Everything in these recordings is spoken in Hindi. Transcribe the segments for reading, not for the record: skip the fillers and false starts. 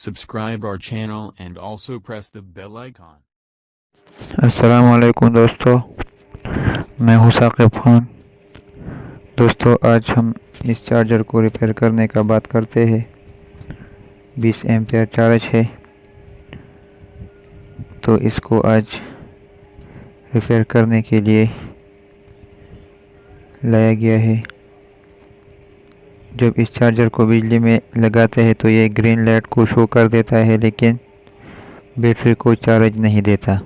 Subscribe our channel and also press the bell icon. अस्सलामुअलैकुम दोस्तों, मैं हूं साकिब खान। दोस्तों, आज हम इस चार्जर को रिपेयर करने का बात करते हैं। 20 एम्पेयर चार्ज है, तो इसको आज रिपेयर करने के लिए लाया गया है। जब इस चार्जर को बिजली में लगाते हैं तो ये ग्रीन लाइट को शो कर देता है, लेकिन बैटरी को चार्ज नहीं देता।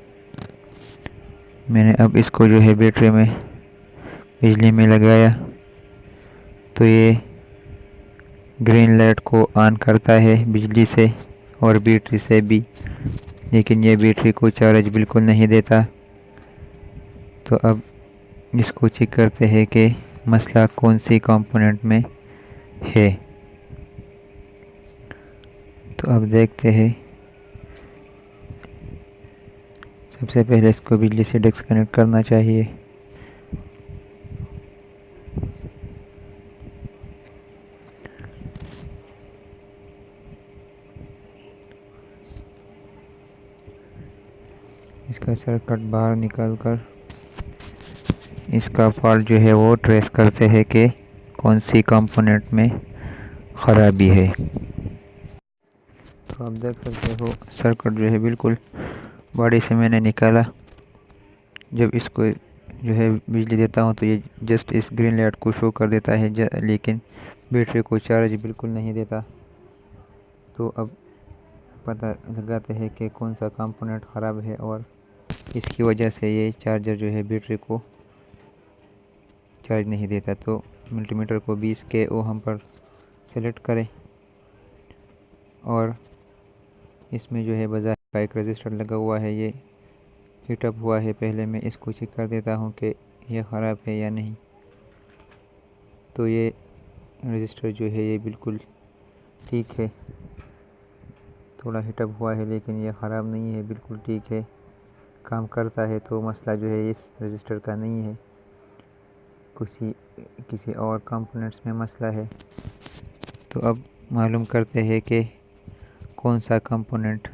मैंने अब इसको बैटरी में बिजली में लगाया तो ये ग्रीन लाइट को ऑन करता है बिजली से और बैटरी से भी, लेकिन ये बैटरी को चार्ज बिल्कुल नहीं देता। तो अब इसको चेक करते हैं कि मसला कौन सी कंपोनेंट में है। तो अब देखते हैं। सबसे पहले इसको बिजली से डिस्कनेक्ट करना चाहिए। इसका सर्किट बाहर निकालकर इसका फॉल्ट वो ट्रेस करते हैं कि कौन सी कंपोनेंट में ख़राबी है। तो आप देख सकते हो सर्किट बिल्कुल बॉडी से मैंने निकाला। जब इसको बिजली देता हूँ तो ये जस्ट इस ग्रीन लाइट को शो कर देता है, लेकिन बैटरी को चार्ज बिल्कुल नहीं देता। तो अब पता लगाते हैं कि कौन सा कंपोनेंट ख़राब है और इसकी वजह से ये चार्जर बैटरी को चार्ज नहीं देता। तो मल्टीमीटर को 20 के ओहम पर सेलेक्ट करें और इसमें बाजार का एक रजिस्टर लगा हुआ है, ये हीटअप हुआ है। पहले मैं इसको चेक कर देता हूँ कि यह ख़राब है या नहीं। तो ये रजिस्टर ये बिल्कुल ठीक है। थोड़ा हीटअप हुआ है लेकिन यह ख़राब नहीं है, बिल्कुल ठीक है, काम करता है। तो मसला इस रजिस्टर का नहीं है, किसी और कंपोनेंट्स में मसला है। तो अब मालूम करते हैं कि कौन सा कंपोनेंट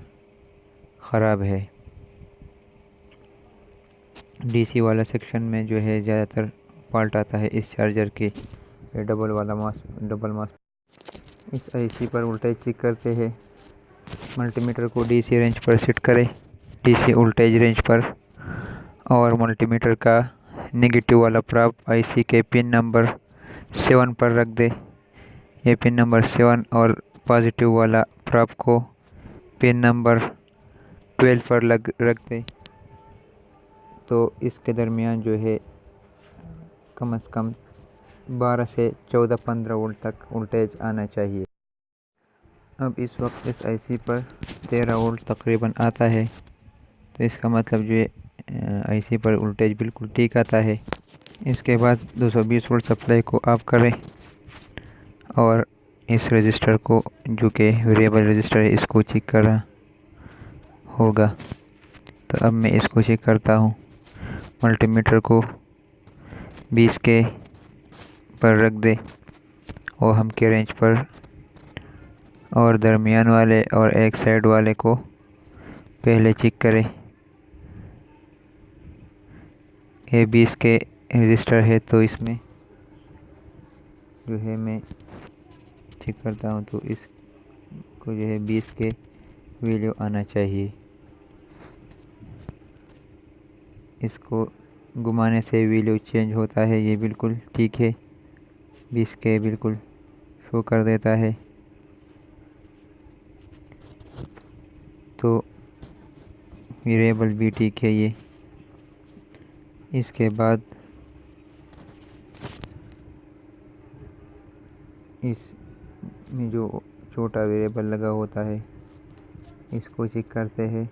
ख़राब है। डीसी वाला सेक्शन में ज़्यादातर फॉल्ट आता है इस चार्जर के। ये डबल मास इस आईसी पर वोल्टेज चेक करते हैं। मल्टीमीटर को डीसी रेंज पर सेट करें, डीसी वोल्टेज रेंज पर, और मल्टीमीटर का नेगेटिव वाला प्रोब आईसी के पिन नंबर 7 पर रख दे। ये पिन नंबर 7 और पॉजिटिव वाला प्रोब को पिन नंबर 12 पर रख दे। तो इसके दरमियान कम से कम 12 से 14-15 वोल्ट तक वोल्टेज आना चाहिए। अब इस वक्त इस आईसी पर 13 वोल्ट तकरीबन आता है। तो इसका मतलब आईसी पर वोल्टेज बिल्कुल ठीक आता है। इसके बाद 220 वोल्ट सप्लाई को ऑफ करें और इस रजिस्टर को वेरिएबल रजिस्टर है, इसको चेक करना होगा। तो अब मैं इसको चेक करता हूँ। मल्टीमीटर को 20 के पर रख दे और हम के रेंज पर, और दरमियान वाले और एक साइड वाले को पहले चेक करें। ये 20 के रजिस्टर है, तो इसमें मैं चेक करता हूँ तो इसको 20 के वैल्यू आना चाहिए। इसको घुमाने से वैल्यू चेंज होता है, ये बिल्कुल ठीक है। 20 के बिल्कुल शो कर देता है। तो वेरिएबल भी ठीक है ये। इसके बाद इसमें छोटा वेरिएबल लगा होता है, इसको चेक करते हैं।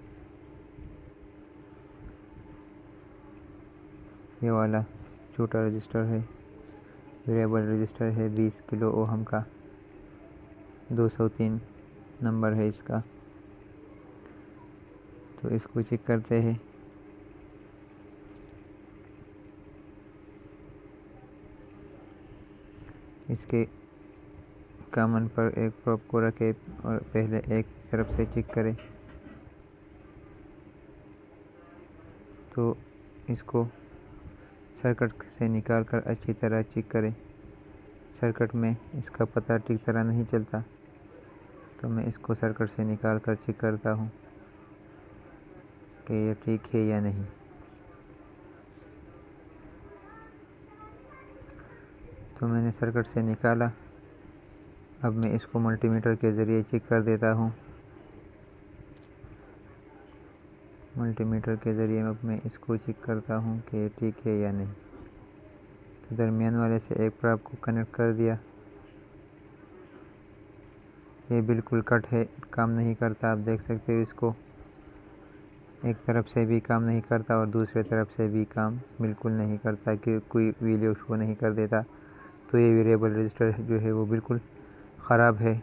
ये वाला छोटा रजिस्टर है, वेरिएबल रजिस्टर है 20 किलो ओहम का, 203 नंबर है इसका। तो इसको चेक करते हैं। इसके कॉमन पर एक प्रोब को रखें और पहले एक तरफ से चेक करें। तो इसको सर्किट से निकाल कर अच्छी तरह चेक करें। सर्किट में इसका पता ठीक तरह नहीं चलता, तो मैं इसको सर्किट से निकाल कर चेक करता हूँ कि ये ठीक है या नहीं। तो मैंने सर्किट से निकाला। अब मैं इसको मल्टीमीटर के ज़रिए चेक कर देता हूँ। मल्टीमीटर के ज़रिए अब मैं इसको चेक करता हूँ कि ये ठीक है या नहीं। तो दरमियान वाले से एक प्रोब को कनेक्ट कर दिया। ये बिल्कुल कट है, काम नहीं करता। आप देख सकते हो इसको, एक तरफ से भी काम नहीं करता और दूसरे तरफ से भी काम बिल्कुल नहीं करता कि कोई वीडियो शो नहीं कर देता। तो ये वेरिएबल रजिस्टर जो है वो बिल्कुल ख़राब है।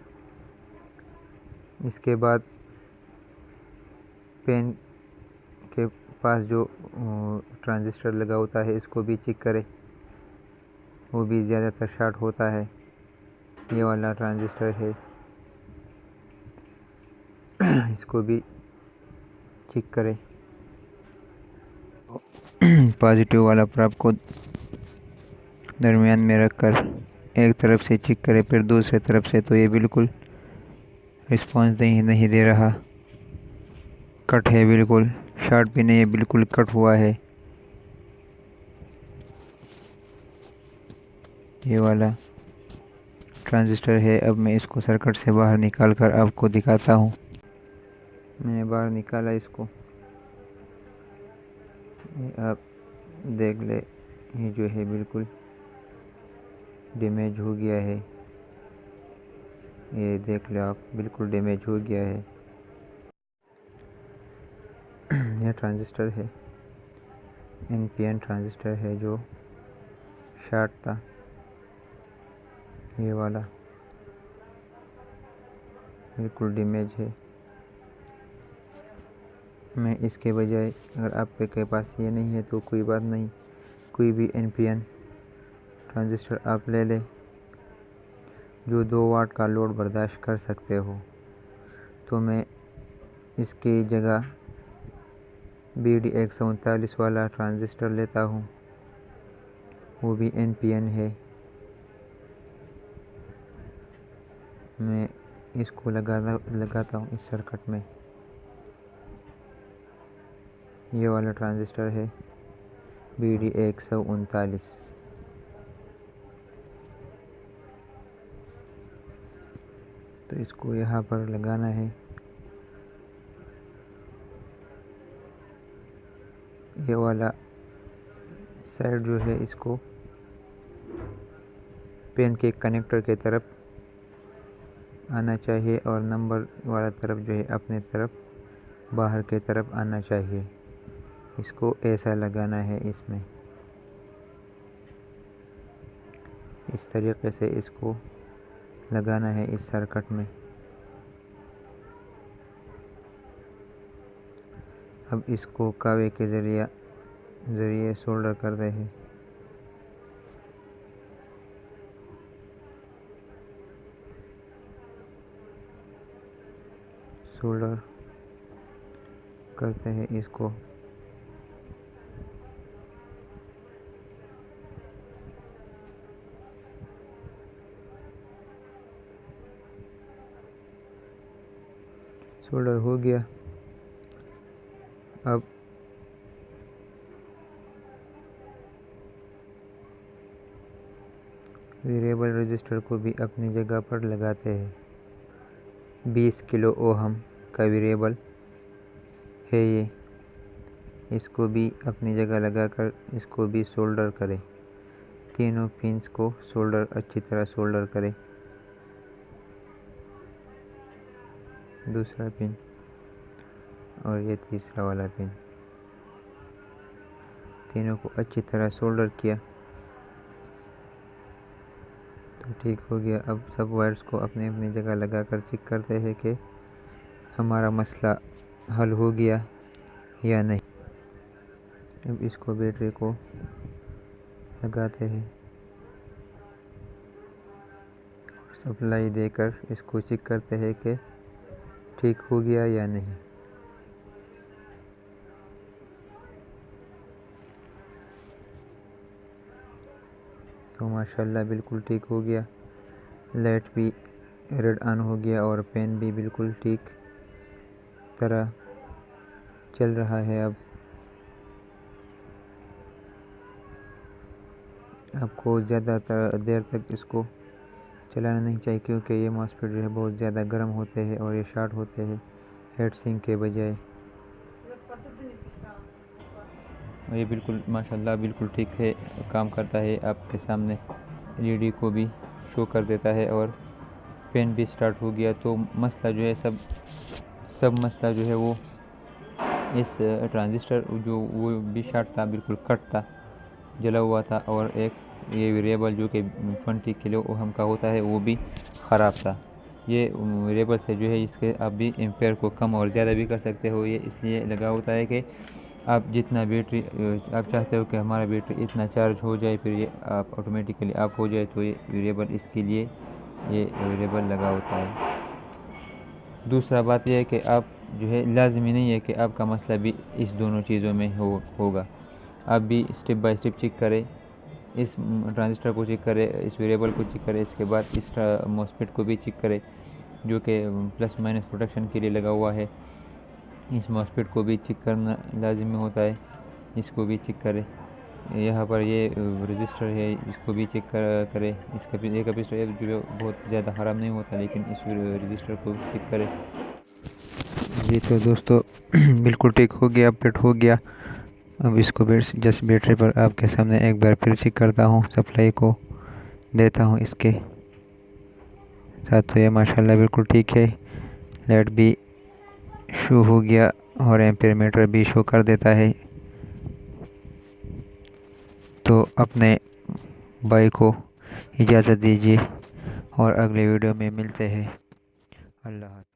इसके बाद पेन के पास जो ट्रांजिस्टर लगा होता है इसको भी चेक करें, वो भी ज़्यादातर शॉर्ट होता है। ये वाला ट्रांजिस्टर है, इसको भी चेक करें। पॉजिटिव वाला प्रोब को दरमियान में रखकर एक तरफ से चेक करें, फिर दूसरे तरफ से। तो ये बिल्कुल रिस्पॉन्स नहीं दे रहा, कट है, बिल्कुल शॉर्ट भी नहीं है, बिल्कुल कट हुआ है। ये वाला ट्रांजिस्टर है। अब मैं इसको सर्किट से बाहर निकाल कर आपको दिखाता हूँ। मैंने बाहर निकाला इसको, आप देख ले, ये जो है बिल्कुल डैमेज हो गया है। ये देख लो आप, बिल्कुल डैमेज हो गया है। यह ट्रांजिस्टर है, NPN ट्रांजिस्टर है जो शॉर्ट था। ये वाला बिल्कुल डैमेज है। मैं इसके बजाय, अगर आपके पास ये नहीं है तो कोई बात नहीं, कोई भी NPN ट्रांजिस्टर आप ले लें जो 2 वाट का लोड बर्दाश्त कर सकते हो। तो मैं इसकी जगह BD139 वाला ट्रांजिस्टर लेता हूँ, वो भी NPN है। मैं इसको लगाता हूँ इस सर्किट में। ये वाला ट्रांजिस्टर है BD139। तो इसको यहाँ पर लगाना है। ये वाला साइड जो है इसको पेन के कनेक्टर के तरफ आना चाहिए और नंबर वाला तरफ जो है अपने तरफ बाहर के तरफ आना चाहिए। इसको ऐसा लगाना है, इसमें इस तरीके से इसको लगाना है इस सर्किट में। अब इसको कावे के ज़रिए सोल्डर कर रहे हैं। सोल्डर करते हैं इसको। सोल्डर हो गया। अब वेरिएबल रजिस्टर को भी अपनी जगह पर लगाते हैं। 20 किलो ओहम का वेरिएबल है ये, इसको भी अपनी जगह लगाकर इसको भी सोल्डर करें। तीनों पिन्स को अच्छी तरह सोल्डर करें। दूसरा पिन और ये तीसरा वाला पिन, तीनों को अच्छी तरह सोल्डर किया तो ठीक हो गया। अब सब वायर्स को अपनी अपनी जगह लगाकर चेक करते हैं कि हमारा मसला हल हो गया या नहीं। अब इसको बैटरी को लगाते हैं, सप्लाई देकर इसको चेक करते हैं कि ठीक हो गया या नहीं। तो माशाल्लाह बिल्कुल ठीक हो गया। लाइट भी रेड ऑन हो गया और पेन भी बिल्कुल ठीक तरह चल रहा है। अब आपको ज़्यादा देर तक इसको चलाना नहीं चाहिए, क्योंकि ये मॉसफेट जो है बहुत ज़्यादा गर्म होते हैं और ये शॉर्ट होते हैं हेड सिंक के बजाय। ये बिल्कुल माशाल्लाह बिल्कुल ठीक है, काम करता है। आपके सामने एलईडी को भी शो कर देता है और पेन भी स्टार्ट हो गया। तो मसला जो है सब मसला जो है वो इस ट्रांजिस्टर जो वो भी शॉर्ट था, बिल्कुल कट था, जला हुआ था। और एक ये वेरिएबल जो कि 20 किलो ओहम का होता है वो भी ख़राब था। ये वेरिएबल से जो है इसके आप भी एम्पेयर को कम और ज़्यादा भी कर सकते हो। ये इसलिए लगा होता है कि आप जितना बैटरी आप चाहते हो कि हमारा बैटरी इतना चार्ज हो जाए, फिर ये आप ऑटोमेटिकली ऑफ हो जाए, तो ये वेरिएबल इसके लिए ये वेरिएबल लगा होता है। दूसरा बात यह है कि आप जो है लाजमी नहीं है कि आपका मसला भी इस दोनों चीज़ों में होगा। आप भी स्टेप बाय स्टेप चेक करें, इस ट्रांजिस्टर को चेक करें, इस वेरिएबल को चेक करें, इसके बाद इस मॉसफेट को भी चेक करें जो कि प्लस माइनस प्रोटेक्शन के लिए लगा हुआ है। इस मॉसफेट को भी चेक करना लाजमी होता है, इसको भी चेक करें। यहाँ पर ये रजिस्टर है, इसको भी चेक करें। इसका भी एक रजिस्टर जो बहुत ज़्यादा ख़राब नहीं होता, लेकिन इस रजिस्टर को चेक करें। जी तो दोस्तों बिल्कुल ठीक हो गया, अपडेट हो गया। अब इसको जस्ट बैटरी पर आपके सामने एक बार फिर चेक करता हूँ, सप्लाई को देता हूँ इसके साथ। तो ये माशाल्लाह बिल्कुल ठीक है, लाइट भी शो हो गया और एम्पीयर मीटर भी शो कर देता है। तो अपने भाई को इजाज़त दीजिए और अगले वीडियो में मिलते हैं। अल्लाह हाफ़िज़।